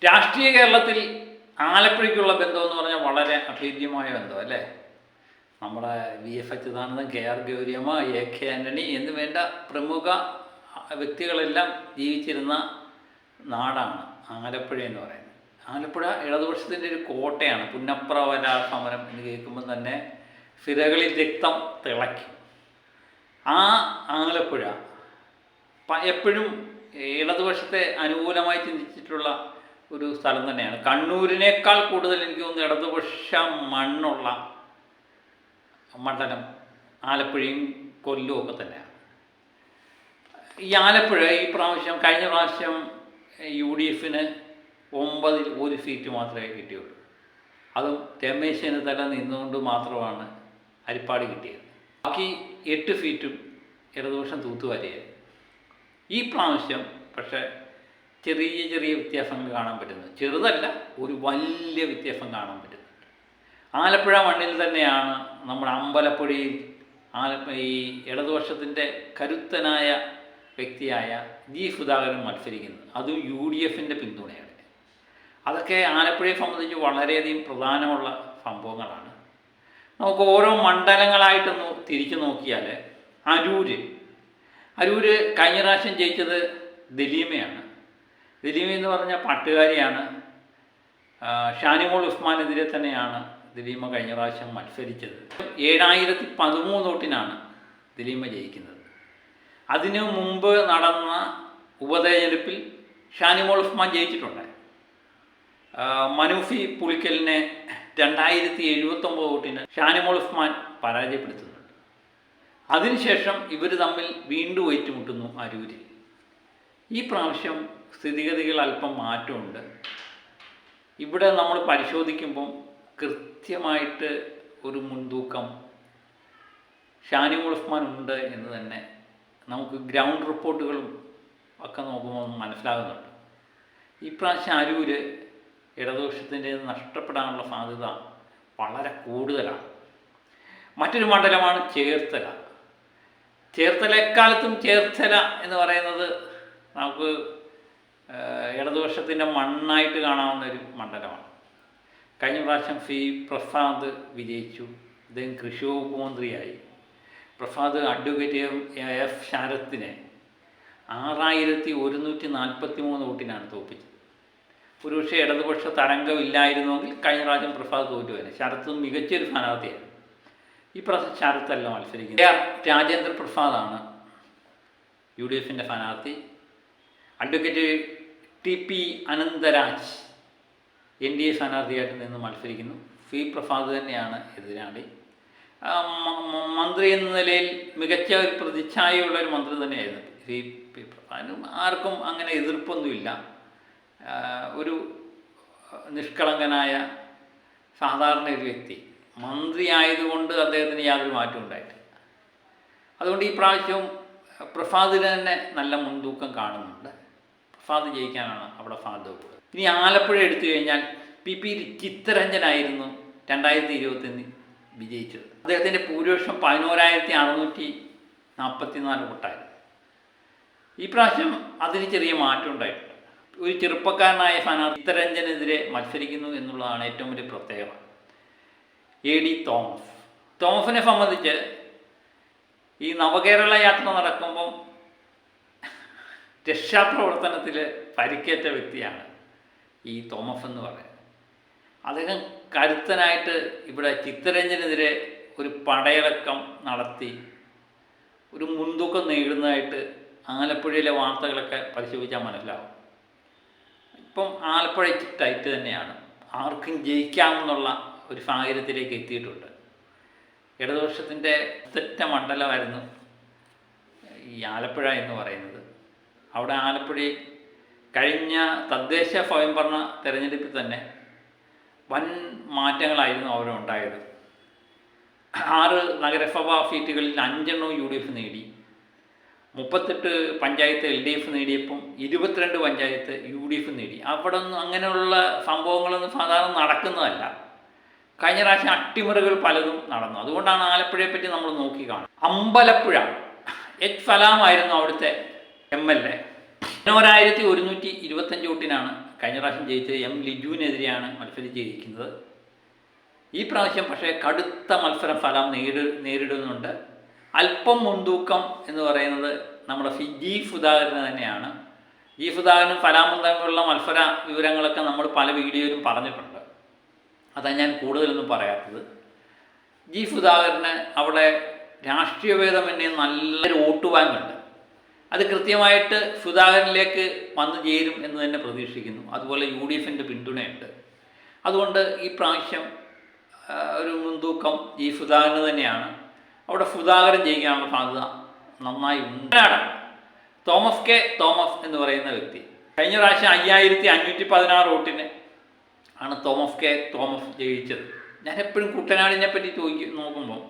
രാഷ്ട്രീയ കേരളത്തിൽ ആലപ്പുഴയ്ക്കുള്ള ബന്ധമെന്ന് പറഞ്ഞാൽ വളരെ അഭേദ്യമായ ബന്ധം അല്ലേ. നമ്മുടെ VF Achuthanandan, KR Gouriamma, AK Antony എന്ന് വേണ്ട പ്രമുഖ വ്യക്തികളെല്ലാം ജീവിച്ചിരുന്ന നാടാണ് ആലപ്പുഴ എന്ന് പറയുന്നത്. ആലപ്പുഴ ഇടതുപക്ഷത്തിൻ്റെ ഒരു കോട്ടയാണ്. പുന്നപ്ര വര സമരം എന്ന് കേൾക്കുമ്പോൾ തന്നെ സിരകളിൽ രക്തം തിളയ്ക്കും. ആ ആലപ്പുഴ എപ്പോഴും ഇടതുപക്ഷത്തെ അനുകൂലമായി ചിന്തിച്ചിട്ടുള്ള ഒരു സ്ഥലം തന്നെയാണ്. കണ്ണൂരിനേക്കാൾ കൂടുതൽ എനിക്ക് തോന്നുന്നു ഇടതുപക്ഷ മണ്ണുള്ള മണ്ഡലം ആലപ്പുഴയും കൊല്ലവും ഒക്കെ തന്നെയാണ്. ഈ ആലപ്പുഴ കഴിഞ്ഞ പ്രാവശ്യം UDF 9-ൽ 1 സീറ്റ് മാത്രമേ കിട്ടിയുള്ളൂ. അതും രമേശ് ചെന്നിത്തല നിന്നുകൊണ്ട് മാത്രമാണ് അരിപ്പാട് കിട്ടിയത്. ബാക്കി 8 സീറ്റും ഇടതുപക്ഷം തൂത്തുവാരിയായിരുന്നു. ഈ പ്രാവശ്യം പക്ഷേ ചെറിയ ചെറിയ വ്യത്യാസങ്ങൾ കാണാൻ പറ്റുന്നു. ചെറുതല്ല, ഒരു വലിയ വ്യത്യാസം കാണാൻ പറ്റുന്നുണ്ട്. ആലപ്പുഴ മണ്ണിൽ തന്നെയാണ് നമ്മുടെ അമ്പലപ്പുഴയിൽ ഈ ഇടതുപക്ഷത്തിൻ്റെ കരുത്തനായ വ്യക്തിയായ G. സുധാകരൻ മത്സരിക്കുന്നത്. അതും UDF പിന്തുണയാണ്. അതൊക്കെ ആലപ്പുഴയെ സംബന്ധിച്ച് വളരെയധികം പ്രധാനമുള്ള സംഭവങ്ങളാണ്. നമുക്ക് ഓരോ മണ്ഡലങ്ങളായിട്ടൊന്ന് തിരിച്ചു നോക്കിയാൽ അരൂര് കഴിഞ്ഞ പ്രാവശ്യം ജയിച്ചത് ദലീമയാണ്. ദലീമ എന്ന് പറഞ്ഞാൽ പാട്ടുകാരിയാണ്. ഷാനിമോൾ ഉസ്മാനെതിരെ തന്നെയാണ് ദലീമ കഴിഞ്ഞ പ്രാവശ്യം മത്സരിച്ചത്. 7013 വോട്ടിനാണ് ദലീമ ജയിക്കുന്നത്. അതിനു മുമ്പ് നടന്ന ഉപതെരഞ്ഞെടുപ്പിൽ ഷാനിമോൾ ഉസ്മാൻ ജയിച്ചിട്ടുണ്ട്. മനൂഫി പുളിക്കലിനെ 2079 വോട്ടിന് ഷാനിമോൾ ഉസ്മാൻ പരാജയപ്പെടുത്തുന്നുണ്ട്. അതിനുശേഷം ഇവർ തമ്മിൽ വീണ്ടും ഏറ്റുമുട്ടുന്നു അരൂരിൽ. ഈ പ്രാവശ്യം സ്ഥിതിഗതികൾ അല്പം മാറ്റമുണ്ട്. ഇവിടെ നമ്മൾ പരിശോധിക്കുമ്പം കൃത്യമായിട്ട് ഒരു മുൻതൂക്കം ഷാനിമോൾ ഉസ്മാൻ ഉണ്ട് എന്ന് തന്നെ നമുക്ക് ഗ്രൗണ്ട് റിപ്പോർട്ടുകളും ഒക്കെ നോക്കുമ്പോൾ മനസ്സിലാകുന്നുണ്ട്. ഈ പ്രാവശ്യം അരൂര് ഇടതുപക്ഷത്തിൻ്റെ നഷ്ടപ്പെടാനുള്ള സാധ്യത വളരെ കൂടുതലാണ്. മറ്റൊരു മണ്ഡലമാണ് ചേർത്തല. എക്കാലത്തും ചേർത്തല എന്ന് പറയുന്നത് നമുക്ക് ഇടതുപക്ഷത്തിൻ്റെ മണ്ണായിട്ട് കാണാവുന്ന ഒരു മണ്ഡലമാണ്. കഴിഞ്ഞ പ്രാവശ്യം പ്രസാദ് വിജയിച്ചു. അദ്ദേഹം കൃഷി വകുപ്പ് മന്ത്രിയായി. Prasad advocate F. ശരത്തിനെ 6143 വോട്ടിനാണ് തോൽപ്പിച്ചത്. ഒരുപക്ഷെ ഇടതുപക്ഷ തരംഗമില്ലായിരുന്നുവെങ്കിൽ കഴിഞ്ഞ പ്രാവശ്യം പ്രസാദ് തോറ്റുപോയി. ശരത്ത് മികച്ചൊരു സ്ഥാനാർത്ഥിയായിരുന്നു. ഈ പ്രാവശ്യം ശരത്തല്ല മത്സരിക്കുന്നത്. രാജേന്ദ്ര പ്രസാദാണ് UDF സ്ഥാനാർത്ഥി. അഡ്വക്കേറ്റ് TP അനന്തരാജ് NDA സ്ഥാനാർത്ഥിയായിട്ട് നിന്ന് മത്സരിക്കുന്നു. പ്രസാദ് തന്നെയാണ് എതിരാളി. മന്ത്രി എന്ന നിലയിൽ മികച്ച ഒരു പ്രതിച്ഛായയുള്ളൊരു മന്ത്രി തന്നെയായിരുന്നു പ്രസാദ്. ആർക്കും അങ്ങനെ എതിർപ്പൊന്നുമില്ല. ഒരു നിഷ്കളങ്കനായ സാധാരണ ഒരു വ്യക്തി. മന്ത്രി ആയതുകൊണ്ട് അദ്ദേഹത്തിന് യാതൊരു മാറ്റവും ഉണ്ടായിട്ടില്ല. അതുകൊണ്ട് ഈ പ്രാവശ്യവും പ്രസാദിന് തന്നെ നല്ല മുൻതൂക്കം കാണുന്നുണ്ട്. പ്രസാദ് ജയിക്കാനാണ് അവിടെ സാധ്യത. ഇനി ആലപ്പുഴ എടുത്തു കഴിഞ്ഞാൽ PP ചിത്തരഞ്ജനായിരുന്നു 2021 വിജയിച്ചത്. അദ്ദേഹത്തിൻ്റെ ഭൂരിപക്ഷം 11,644 വോട്ടായിരുന്നു. ഈ പ്രാവശ്യം അതിന് ചെറിയ മാറ്റം ഉണ്ടായിട്ടുണ്ട്. ഒരു ചെറുപ്പക്കാരനായ സ്ഥാനാർത്ഥി ചിത്തരഞ്ജനെതിരെ മത്സരിക്കുന്നു എന്നുള്ളതാണ് ഏറ്റവും വലിയ പ്രത്യേകത. AD തോമസിനെ സംബന്ധിച്ച് ഈ നവകേരള യാത്ര നടക്കുമ്പം രക്ഷാപ്രവർത്തനത്തിൽ പരിക്കേറ്റ വ്യക്തിയാണ് ഈ തോമസ് എന്ന് പറയുന്നത്. അദ്ദേഹം കരുത്തനായിട്ട് ഇവിടെ ചിത്തരഞ്ജനെതിരെ ഒരു പടയടക്കം നടത്തി ഒരു മുൻതൂക്കം നേടുന്നതായിട്ട് ആലപ്പുഴയിലെ വാർത്തകളൊക്കെ പരിശോധിച്ചാൽ മനസ്സിലാവും. ഇപ്പം ആലപ്പുഴ ടൈറ്റ് തന്നെയാണ്. ആർക്കും ജയിക്കാമെന്നുള്ള ഒരു സാഹചര്യത്തിലേക്ക് എത്തിയിട്ടുണ്ട്. ഇടതുപക്ഷത്തിൻ്റെ തെറ്റ മണ്ഡലമായിരുന്നു ഈ ആലപ്പുഴ എന്ന് പറയുന്നത്. അവിടെ ആലപ്പുഴയിൽ കഴിഞ്ഞ തദ്ദേശ സ്വയംഭരണ തെരഞ്ഞെടുപ്പിൽ തന്നെ വൻ മാറ്റങ്ങളായിരുന്നു അവിടെ ഉണ്ടായത്. 6 നഗരസഭാ സീറ്റുകളിൽ 5 UDF നേടി. 38 പഞ്ചായത്ത് LDF നേടിയപ്പം 22 പഞ്ചായത്ത് UDF നേടി. അവിടെ ഒന്നും അങ്ങനെയുള്ള സംഭവങ്ങളൊന്നും സാധാരണ നടക്കുന്നതല്ല. കഴിഞ്ഞ പ്രാവശ്യം അട്ടിമറികൾ പലതും നടന്നു. അതുകൊണ്ടാണ് ആലപ്പുഴയെ പറ്റി നമ്മൾ നോക്കി കാണും. അമ്പലപ്പുഴ H. സലാമായിരുന്നു അവിടുത്തെ MLA. 1125 വോട്ടിനാണ് കഴിഞ്ഞ പ്രാവശ്യം ജയിച്ചത്. എം ലിജുവിനെതിരെയാണ് മത്സരിച്ചിരിക്കുന്നത്. ഈ പ്രാവശ്യം പക്ഷേ കടുത്ത ഫലം നേരിടുന്നുണ്ട്. അല്പം മുൻതൂക്കം എന്ന് പറയുന്നത് നമ്മുടെ ജി സുധാകരന് തന്നെയാണ്. ജി സുധാകരനും ഫലാമും തമ്മിലുള്ള മത്സര വിവരങ്ങളൊക്കെ നമ്മൾ പല വീഡിയോയിലും പറഞ്ഞിട്ടുണ്ട്. അതാണ് ഞാൻ കൂടുതലൊന്നും പറയാത്തത്. ജി സുധാകരന് അവിടെ രാഷ്ട്രീയഭേദമന്യേ നല്ലൊരു വോട്ട് ബാങ്കുണ്ട്. അത് കൃത്യമായിട്ട് സുധാകരനിലേക്ക് വന്നു ചേരും എന്ന് തന്നെ പ്രതീക്ഷിക്കുന്നു. അതുപോലെ UDFൻ്റെ പിന്തുണയുണ്ട്. അതുകൊണ്ട് ഈ പ്രാവശ്യം ഒരു മുൻതൂക്കം ഈ സുധാകരന് തന്നെയാണ്. അവിടെ സുധാകരൻ ജയിക്കാനുള്ള സാധ്യത നന്നായി ഉണ്ട്. തോമസ് എന്ന് പറയുന്ന വ്യക്തി കഴിഞ്ഞ പ്രാവശ്യം 5516 വോട്ടിന് ആണ് തോമസ് ജയിച്ചത്. ഞാൻ എപ്പോഴും കുട്ടനാടിനെ പറ്റി നോക്കുമ്പോൾ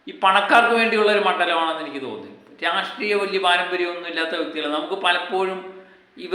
ഈ പണക്കാർക്ക് വേണ്ടിയുള്ളൊരു മണ്ഡലമാണെന്ന് എനിക്ക് തോന്നി. രാഷ്ട്രീയ വലിയ പാരമ്പര്യമൊന്നും ഇല്ലാത്ത വ്യക്തികൾ, നമുക്ക് പലപ്പോഴും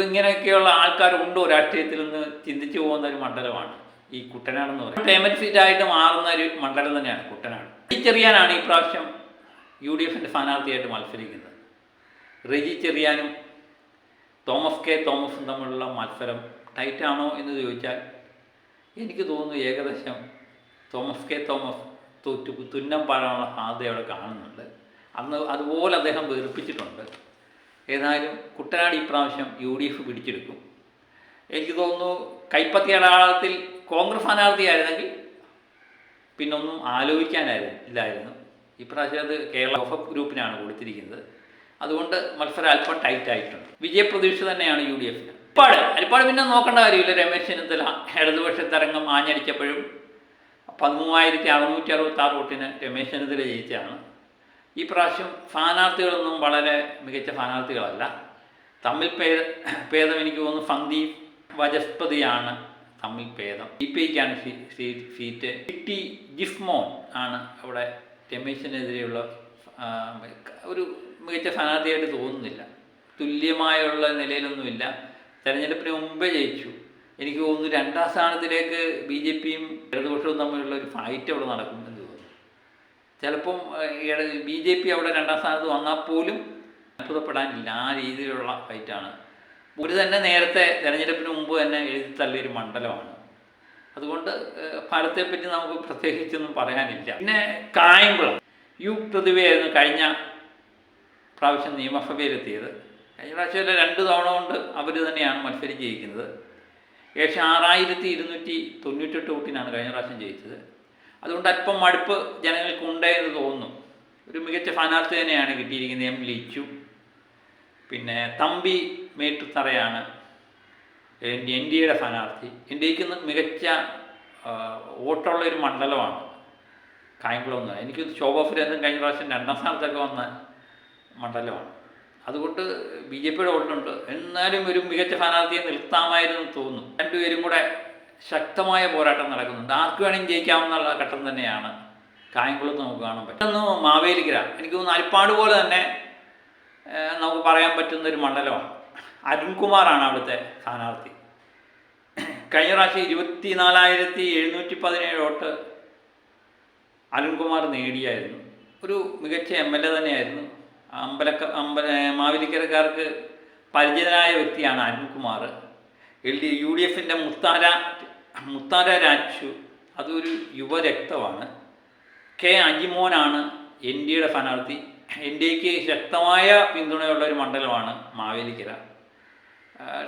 ഇങ്ങനെയൊക്കെയുള്ള ആൾക്കാരുണ്ടോ രാഷ്ട്രീയത്തിൽ നിന്ന് ചിന്തിച്ചു പോകുന്ന ഒരു മണ്ഡലമാണ് ഈ കുട്ടനാടെന്ന് പറയുന്നത്. പേയ്മെൻറ്റ് സീറ്റായിട്ട് മാറുന്ന ഒരു മണ്ഡലം തന്നെയാണ് കുട്ടനാട്. ചെറിയാനാണ് ഈ പ്രാവശ്യം UDFൻ്റെ സ്ഥാനാർത്ഥിയായിട്ട് മത്സരിക്കുന്നത്. റെജി ചെറിയാനും തോമസും തമ്മിലുള്ള മത്സരം ടൈറ്റാണോ എന്ന് ചോദിച്ചാൽ എനിക്ക് തോന്നുന്നു ഏകദേശം തോമസ് തുന്നം പാടാനുള്ള സാധ്യത അവിടെ കാണുന്നുണ്ട്. അതുപോലെ അദ്ദേഹം വേർപ്പിച്ചിട്ടുണ്ട്. ഏതായാലും കുട്ടനാട് ഈ പ്രാവശ്യം UDF പിടിച്ചെടുക്കും. എനിക്ക് തോന്നുന്നു കൈപ്പത്തി അടയാളത്തിൽ കോൺഗ്രസ് സ്ഥാനാർത്ഥിയായിരുന്നെങ്കിൽ പിന്നൊന്നും ആലോചിക്കാനില്ലായിരുന്നു. ഇപ്രാവശ്യം അത് കേരള ഗ്രൂപ്പിനാണ് കൊടുത്തിരിക്കുന്നത്. അതുകൊണ്ട് മത്സരം അല്പം ടൈറ്റായിട്ടുണ്ട്. വിജയപ്രതീക്ഷ തന്നെയാണ് UDFന്. അരിപ്പാട് പിന്നെ നോക്കേണ്ട കാര്യമില്ല. രമേശ് ചെന്നിത്തല ഇടതുപക്ഷ തരംഗം ആഞ്ഞടിച്ചപ്പോഴും 13,666 വോട്ടിന് രമേശ് ചെന്നിത്തല ജയിച്ചതാണ്. ഈ പ്രാവശ്യം സ്ഥാനാർത്ഥികളൊന്നും വളരെ മികച്ച സ്ഥാനാർത്ഥികളല്ല. തമ്മിൽ ഭേദം എനിക്ക് തോന്നുന്നു സന്ദീപ് വചസ്പതിയാണ് തമ്മിൽ ഭേദം. CPIക്കാണ് സീറ്റ്. ജിഫ്മോൻ ആണ് അവിടെ രമേശിനെതിരെയുള്ള ഒരു മികച്ച സ്ഥാനാർത്ഥിയായിട്ട് തോന്നുന്നില്ല. തുല്യമായുള്ള നിലയിലൊന്നുമില്ല. തെരഞ്ഞെടുപ്പിന് മുമ്പേ ജയിച്ചു. എനിക്ക് തോന്നുന്നു 2ാം സ്ഥാനത്തിലേക്ക് BJPയും ഇടതുപക്ഷവും തമ്മിലുള്ള ഒരു ഫൈറ്റ് അവിടെ നടക്കുമെന്ന് തോന്നുന്നു. ചിലപ്പം BJP അവിടെ 2ാം സ്ഥാനത്ത് വന്നാൽ പോലും അത്ഭുതപ്പെടാനില്ല. ആ രീതിയിലുള്ള ഫൈറ്റാണ്. ഒരു തന്നെ നേരത്തെ തെരഞ്ഞെടുപ്പിന് മുമ്പ് തന്നെ എഴുതി തള്ളിയൊരു മണ്ഡലമാണ്. അതുകൊണ്ട് ഫലത്തെപ്പറ്റി നമുക്ക് പ്രത്യേകിച്ചൊന്നും പറയാനില്ല. പിന്നെ കായംകുളം പ്രതിഭയായിരുന്നു കഴിഞ്ഞ പ്രാവശ്യം നിയമസഭയിലെത്തിയത്. കഴിഞ്ഞ പ്രാവശ്യം 2 തവണ കൊണ്ട് അവർ തന്നെയാണ് മത്സരിച്ച് ജയിക്കുന്നത്. ഏകദേശം 6298 വോട്ടിനാണ് കഴിഞ്ഞ പ്രാവശ്യം ജയിച്ചത്. അതുകൊണ്ട് അല്പം മടുപ്പ് ജനങ്ങൾക്കുണ്ട് എന്ന് തോന്നുന്നു. ഒരു മികച്ച സ്ഥാനാർത്ഥി തന്നെയാണ് കിട്ടിയിരിക്കുന്നത്. എം ലിച്ചു. പിന്നെ തമ്പി മേട്ടുത്തറയാണ് NDAയുടെ സ്ഥാനാർത്ഥി. NDAയ്ക്ക് മികച്ച വോട്ടുള്ളൊരു മണ്ഡലമാണ് കായംകുളം എന്ന്. എനിക്ക് ശോഭാ സുരേന്ദ്രൻ കഴിഞ്ഞ പ്രാവശ്യം 2ാം സ്ഥാനത്തൊക്കെ വന്ന മണ്ഡലമാണ്. അതുകൊണ്ട് BJPയുടെ വോട്ടുണ്ട്. എന്നാലും ഒരു മികച്ച സ്ഥാനാർത്ഥിയെ നിർത്താമായിരുന്നു തോന്നുന്നു. രണ്ടുപേരും കൂടെ ശക്തമായ പോരാട്ടം നടക്കുന്നുണ്ട്. ആർക്ക് വേണമെങ്കിൽ ജയിക്കാവുന്ന ഘട്ടം തന്നെയാണ് കായംകുളത്ത് നമുക്ക് കാണാൻ പറ്റും. മാവേലിക്കര എനിക്ക് തോന്നുന്നു അരിപ്പാട് പോലെ തന്നെ നമുക്ക് പറയാൻ പറ്റുന്നൊരു മണ്ഡലമാണ്. അരുൺകുമാറാണ് അവിടുത്തെ സ്ഥാനാർത്ഥി. കഴിഞ്ഞ പ്രാവശ്യം 24,717 വോട്ട് അരുൺകുമാർ നേടിയായിരുന്നു. ഒരു മികച്ച MLA തന്നെയായിരുന്നു. മാവേലിക്കരക്കാർക്ക് പരിചിതനായ വ്യക്തിയാണ് അരുൺകുമാർ. UDFൻ്റെ മുത്താര രാജു അതൊരു യുവരക്തമാണ്. അജിമോനാണ് NDAയുടെ സ്ഥാനാർത്ഥി. NDAയ്ക്ക് ശക്തമായ പിന്തുണയുള്ളൊരു മണ്ഡലമാണ് മാവേലിക്കര.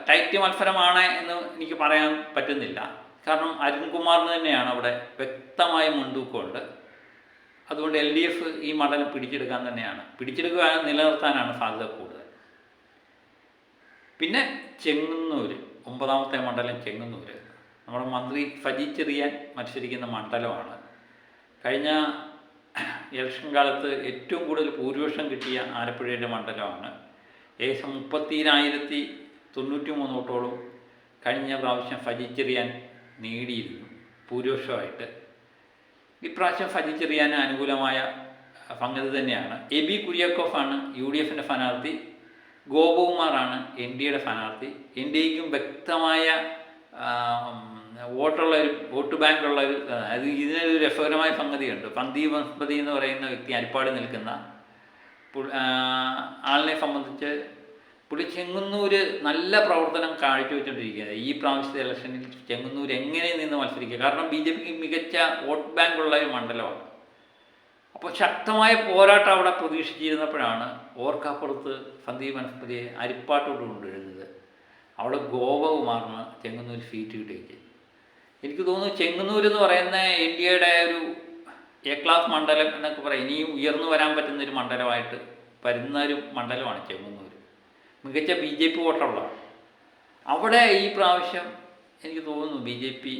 ടൈറ്റ് മത്സരമാണ് എന്ന് എനിക്ക് പറയാൻ പറ്റുന്നില്ല. കാരണം അരുൺകുമാറിന് തന്നെയാണ് അവിടെ വ്യക്തമായ മുൻതൂക്കമുണ്ട്. അതുകൊണ്ട് LDF ഈ മണ്ഡലം പിടിച്ചെടുക്കുക നിലനിർത്താനാണ് സാധ്യത കൂടുതൽ. പിന്നെ ചെങ്ങന്നൂർ 9ാമത്തെ മണ്ഡലം ചെങ്ങന്നൂർ നമ്മുടെ മന്ത്രി സജി ചെറിയാൻ മത്സരിക്കുന്ന മണ്ഡലമാണ്. കഴിഞ്ഞ ഇലക്ഷൻ കാലത്ത് ഏറ്റവും കൂടുതൽ ഭൂരിപക്ഷം കിട്ടിയ ആലപ്പുഴയുടെ മണ്ഡലമാണ്. ഏകദേശം 30,093 വോട്ടോളം കഴിഞ്ഞ പ്രാവശ്യം സജി ചെറിയാൻ നേടിയിരുന്നു ഭൂരിപക്ഷമായിട്ട്. ഇപ്രാവശ്യം സജി ചെറിയാന് അനുകൂലമായ സംഗതി തന്നെയാണ്. AB കുര്യാക്കോഫാണ് UDFൻ്റെ സ്ഥാനാർത്ഥി. ഗോപകുമാറാണ് NDAയുടെ സ്ഥാനാർത്ഥി. NDAയ്ക്കും വ്യക്തമായ വോട്ട് ബാങ്കുള്ളൊരു ഇതിനൊരു രസകരമായ സംഗതിയുണ്ട്. സന്ദീപ് വനസ്പതി എന്ന് പറയുന്ന വ്യക്തി അരിപ്പാട് നിൽക്കുന്ന ആളിനെ സംബന്ധിച്ച് പുള്ളി ചെങ്ങന്നൂർ നല്ല പ്രവർത്തനം കാഴ്ചവെച്ചുകൊണ്ടിരിക്കുകയാണ്. ഈ പ്രാവശ്യത്തെ ഇലക്ഷനിൽ ചെങ്ങന്നൂർ എങ്ങനെ നിന്ന് മത്സരിക്കുക? കാരണം ബി ജെ പിക്ക് മികച്ച വോട്ട് ബാങ്കുള്ള ഒരു മണ്ഡലമാണ്. അപ്പോൾ ശക്തമായ പോരാട്ടം അവിടെ പ്രതീക്ഷിച്ചിരുന്നപ്പോഴാണ് ഓർക്കാപ്പുറത്ത് സന്ദീപ് വനസ്പതിയെ അരിപ്പാട്ടോട് കൊണ്ടുവരുന്നത്. അവിടെ ഗോപകുമാറിന് ചെങ്ങന്നൂർ സീറ്റ് കിട്ടുകയും. എനിക്ക് തോന്നുന്നു ചെങ്ങന്നൂർ എന്ന് പറയുന്ന ഇന്ത്യയുടെ ഒരു എ ക്ലാസ് മണ്ഡലം എന്നൊക്കെ പറയും, ഇനിയും ഉയർന്നു വരാൻ പറ്റുന്നൊരു മണ്ഡലമായിട്ട് വരുന്ന ഒരു മണ്ഡലമാണ് ചെങ്ങന്നൂർ. മികച്ച ബി ജെ പി വോട്ടുള്ള അവിടെ ഈ പ്രാവശ്യം എനിക്ക് തോന്നുന്നു ബി ജെ പി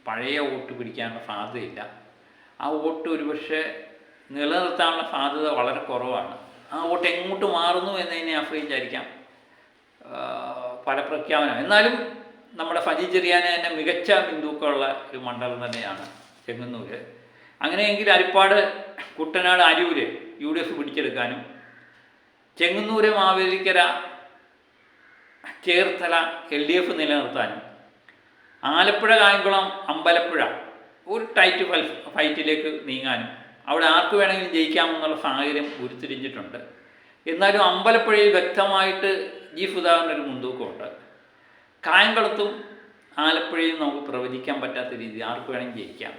പഴയ വോട്ട് പിടിക്കാനുള്ള സാധ്യതയില്ല. ആ വോട്ട് ഒരുപക്ഷെ നിലനിർത്താനുള്ള സാധ്യത വളരെ കുറവാണ്. ആ വോട്ട് എങ്ങോട്ട് മാറുന്നു എന്നതിനെ ആശ്രയിച്ചായിരിക്കാം പല പ്രഖ്യാപനം. എന്നാലും നമ്മുടെ ഫജി ചെറിയാനെ തന്നെ മികച്ച ബിന്ദുക്കളുള്ള ഒരു മണ്ഡലം തന്നെയാണ് ചെങ്ങന്നൂർ. അങ്ങനെയെങ്കിൽ അരിപ്പാട്, കുട്ടനാട്, അരൂർ UDF പിടിച്ചെടുക്കാനും, ചെങ്ങന്നൂർ, മാവേലിക്കര, ചേർത്തല LDF നിലനിർത്താനും, ആലപ്പുഴ, കായംകുളം, അമ്പലപ്പുഴ ഒരു ടൈറ്റ് ഫൈറ്റിലേക്ക് നീങ്ങാനും അവിടെ ആർക്ക് വേണമെങ്കിലും ജയിക്കാമെന്നുള്ള സാഹചര്യം ഉരുത്തിരിഞ്ഞിട്ടുണ്ട്. എന്നാലും അമ്പലപ്പുഴയിൽ വ്യക്തമായിട്ട് സുധാകരനൊരു മുൻതൂക്കമുണ്ട്. കായംകുളത്തും ആലപ്പുഴയും നമുക്ക് പ്രവചിക്കാൻ പറ്റാത്ത രീതി ആർക്ക് വേണമെങ്കിൽ ജയിക്കാം.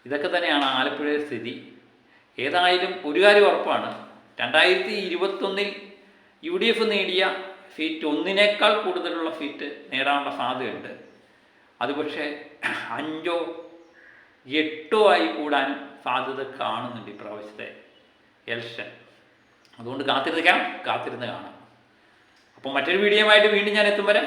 ഇതൊക്കെ തന്നെയാണ് ആലപ്പുഴയുടെ സ്ഥിതി. ഏതായാലും ഒരു കാര്യം ഉറപ്പാണ്, 2021 UDF നേടിയ സീറ്റ് 1 കൂടുതലുള്ള സീറ്റ് നേടാനുള്ള സാധ്യതയുണ്ട്. അത് പക്ഷേ 5 or 8 ആയി കൂടാനും സാധ്യത കാണുന്നുണ്ട് ഇപ്രാവശ്യത്തെ ഇലക്ഷൻ. അതുകൊണ്ട് കാത്തിരുന്ന് കാണാം. അപ്പോൾ മറ്റൊരു വീഡിയോയുമായിട്ട് വീണ്ടും ഞാൻ എത്തും വരെ